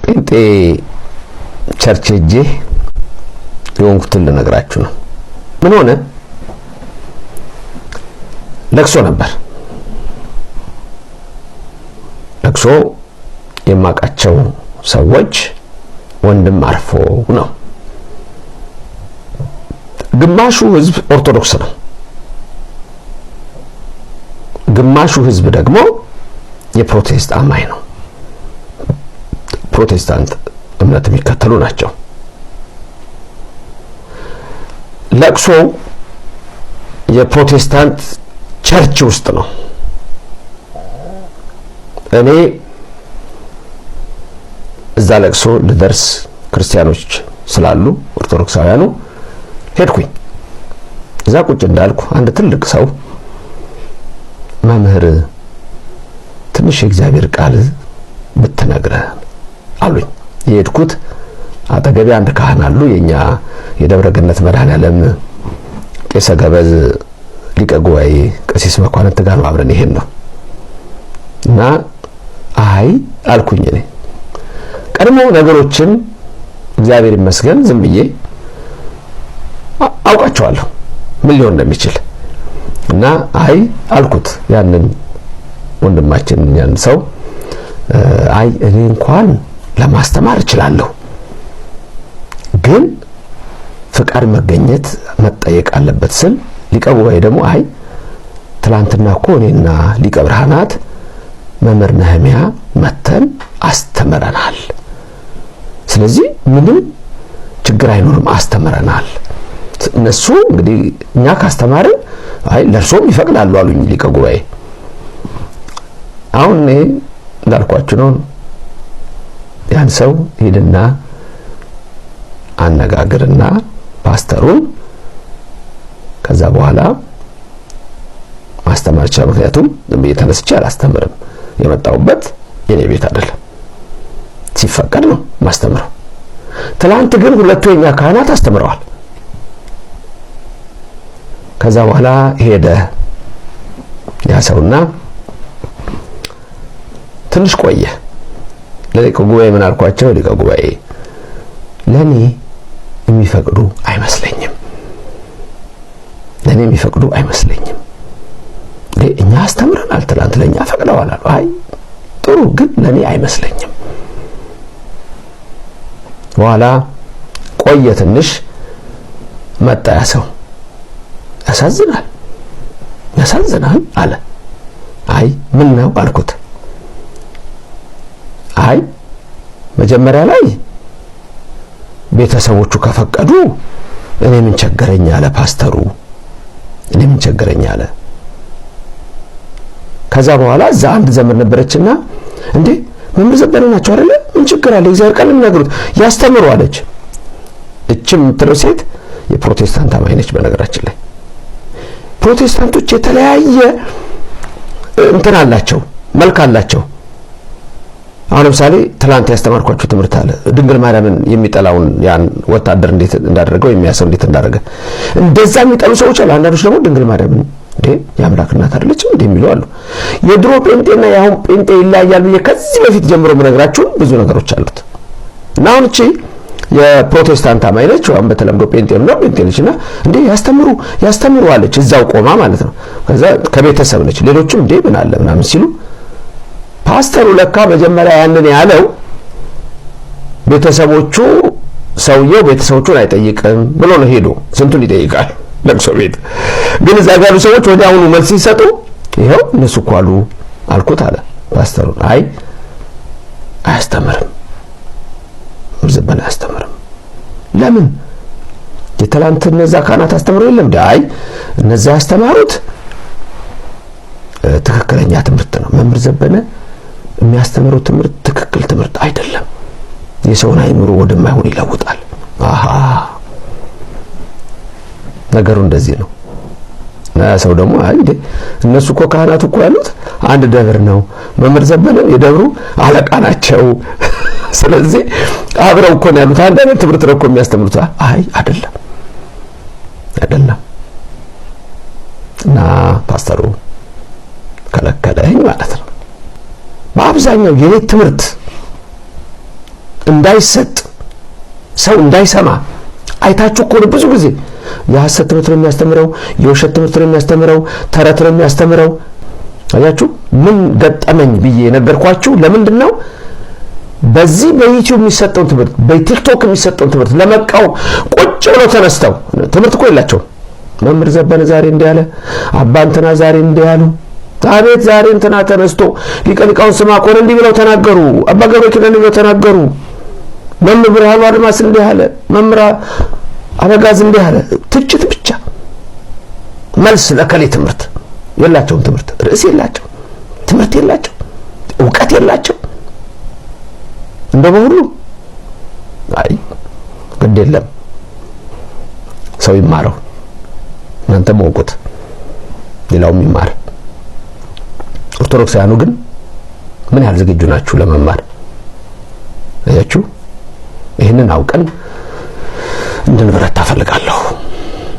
ጴንጤ ቸርች ሄጄ የሆንኩትን ልነግራችሁ ነው። ምን ሆነ? ለቅሶ ነበር። ለቅሶ የማውቃቸው ሰዎች ወንድም አርፎ ነው። ግማሹ ህዝብ ኦርቶዶክስ ነው፣ ግማሹ ህዝብ ደግሞ የፕሮቴስታንት አማኝ ነው። ፕሮቴስታንት እምነት የሚከተሉ ናቸው። ለቅሶ የፕሮቴስታንት ቸርች ውስጥ ነው። እኔ እዛ ለቅሶ ልደርስ ክርስቲያኖች ስላሉ ኦርቶዶክሳውያኑ ሄድኩኝ። እዛ ቁጭ እንዳልኩ አንድ ትልቅ ሰው መምህር ትንሽ የእግዚአብሔር ቃል ብትነግረን አሉኝ። የሄድኩት አጠገቤ አንድ ካህን አሉ። የኛ የደብረ ገነት መድኃኔዓለም ቄሰ ገበዝ ሊቀ ጉባኤ ቀሲስ መኳንንት ጋር አብረን ይሄን ነው እና አይ አልኩኝ። እኔ ቀድሞ ነገሮችን እግዚአብሔር ይመስገን ዝም ብዬ አውቃቸዋለሁ ምን ሊሆን እንደሚችል እና አይ አልኩት ያንን ወንድማችን ያን ሰው አይ እኔ እንኳን ለማስተማር እችላለሁ፣ ግን ፍቃድ መገኘት መጠየቅ አለበት ስል ሊቀ ጉባኤ ደግሞ አይ ትላንትና እኮ እኔና ሊቀ ብርሃናት መምህር ነህሚያ መተን አስተምረናል፣ ስለዚህ ምንም ችግር አይኖርም አስተምረናል። እነሱ እንግዲህ እኛ ካስተማርን አይ ለርሶም ይፈቅዳሉ አሉኝ ሊቀ ጉባኤ። አሁን እኔ እንዳልኳችሁ ነው። ያን ሰው ሄድና አነጋግርና ፓስተሩን ከዛ በኋላ ማስተማር ይችላል። ምክንያቱም ዝም ብዬ ተነስቼ አላስተምርም። የመጣሁበት የኔ ቤት አይደለም፣ ሲፈቀድ ነው ማስተምረው። ትላንት ግን ሁለቱ የኛ ካህናት አስተምረዋል። ከዛ በኋላ ሄደ ያ ሰውና ትንሽ ቆየ። ለሊቀ ጉባኤ ምን አልኳቸው? ሊቀ ጉባኤ ለኔ የሚፈቅዱ አይመስለኝም፣ ለኔ የሚፈቅዱ አይመስለኝም። እኛ አስተምረናል፣ ትላንት ለኛ ፈቅደዋል አሉ። አይ ጥሩ፣ ግን ለኔ አይመስለኝም። በኋላ ቆየ ትንሽ፣ መጣ ያ ሰው። ያሳዝናል አለ። አይ ምን ነው አልኩት። አይ መጀመሪያ ላይ ቤተሰቦቹ ከፈቀዱ እኔ ምን ቸገረኝ አለ ፓስተሩ፣ እኔ ምን ቸገረኝ አለ። ከዛ በኋላ እዛ አንድ ዘመን ነበረችና እንዴ መምህር ዘበነ ናቸው አይደለ? ምን ችግር አለ? እግዚአብሔር ቃል የሚናገሩት ያስተምሩ አለች። እችም የምትለው ሴት የፕሮቴስታንት አማኝ ነች። በነገራችን ላይ ፕሮቴስታንቶች የተለያየ እንትን አላቸው፣ መልክ አላቸው። አሁን ለምሳሌ ትላንት ያስተማርኳችሁ ትምህርት አለ። ድንግል ማርያምን የሚጠላውን ያን ወታደር እንዴት እንዳደረገው የሚያሰው እንዴት እንዳደረገ እንደዛ የሚጠሉ ሰዎች አሉ። አንዳንዶች ደግሞ ድንግል ማርያምን እንዴ የአምላክ እናት አይደለችም እንዴ የሚሉ አሉ። የድሮ ጴንጤና የአሁን ጴንጤ ይለያያል ብዬ ከዚህ በፊት ጀምሮ የምነግራችሁ ብዙ ነገሮች አሉት። እና አሁን እቺ የፕሮቴስታንት አማኝ ነች፣ ወይም በተለምዶ ጴንጤ ነው ጴንጤ ነችና እንዴ ያስተምሩ አለች፣ እዛው ቆማ ማለት ነው። ከዛ ከቤተሰብ ነች። ሌሎችም እንዴ ምን አለ ምናምን ሲሉ ፓስተሩ ለካ መጀመሪያ ያንን ያለው ቤተሰቦቹ ሰውየው ቤተሰቦቹን አይጠይቅም ብሎ ነው ሄዶ ስንቱን ይጠይቃል ለቅሶ ቤት። ግን እዛ ጋር ሰዎች ወዲያውኑ መልስ ሲሰጡ ይሄው እነሱ እኮ አሉ አልኩት አለ ፓስተሩ። አይ አያስተምርም፣ ምርዝበን አያስተምርም። ለምን የትላንት እነዛ ካህናት አስተምረው የለም? አይ እነዛ ያስተማሩት ትክክለኛ ትምህርት ነው። መምህር ዘበነ የሚያስተምረው ትምህርት ትክክል ትምህርት አይደለም፣ የሰውን አይምሮ ወደማይሆን ይለውጣል። አሃ ነገሩ እንደዚህ ነው። ሰው ደግሞ እንዴ እነሱ እኮ ካህናት እኮ ያሉት አንድ ደብር ነው፣ መምህር ዘበነ የደብሩ አለቃ ናቸው፣ ስለዚህ አብረው እኮ ነው ያሉት፣ አንድ አይነት ትምህርት ነው እኮ የሚያስተምሩት። አይ አይደለም እና ፓስተሩ ከለከለኝ ማለት ነው። በአብዛኛው የኔ ትምህርት እንዳይሰጥ ሰው እንዳይሰማ አይታችሁ እኮ ብዙ ጊዜ የሐሰት ትምህርት ነው የሚያስተምረው፣ የውሸት ትምህርት ነው የሚያስተምረው፣ ተረት ነው የሚያስተምረው። አያችሁ ምን ገጠመኝ ብዬ ነገርኳችሁ። ለምንድን ነው በዚህ በዩቲዩብ የሚሰጠው ትምህርት በቲክቶክ የሚሰጠው ትምህርት ለመቃው ቁጭ ብለው ተነስተው ትምህርት እኮ የላቸው። መምህር ዘበነ ዛሬ እንዲህ ያለ፣ አባ እንትና ዛሬ እንዲህ ያሉ፣ አቤት ዛሬ እንትና ተነስቶ ሊቀ ሊቃውንት ስምዐኮን እንዲህ ብለው ተናገሩ፣ አባ ገብረ ኪዳን እንዲህ ብለው ተናገሩ፣ መምህር ብርሃኑ አድማስ እንዲህ አለ፣ መምህር አበጋዝ እንዲህ አለ። ትችት ብቻ መልስ ለከሌ ትምህርት የላቸውም። ትምህርት ርዕስ የላቸው፣ ትምህርት የላቸው፣ ዕውቀት የላቸው። እንደው በሁሉ አይ ግድ የለም ሰው ይማረው፣ እናንተም ወቁት፣ ሌላውም ይማር። ኦርቶዶክሳውያኑ ግን ምን ያህል ዝግጁ ናችሁ ለመማር? አያችሁ ይሄንን አውቀን እንድንበረታ ፈልጋለሁ።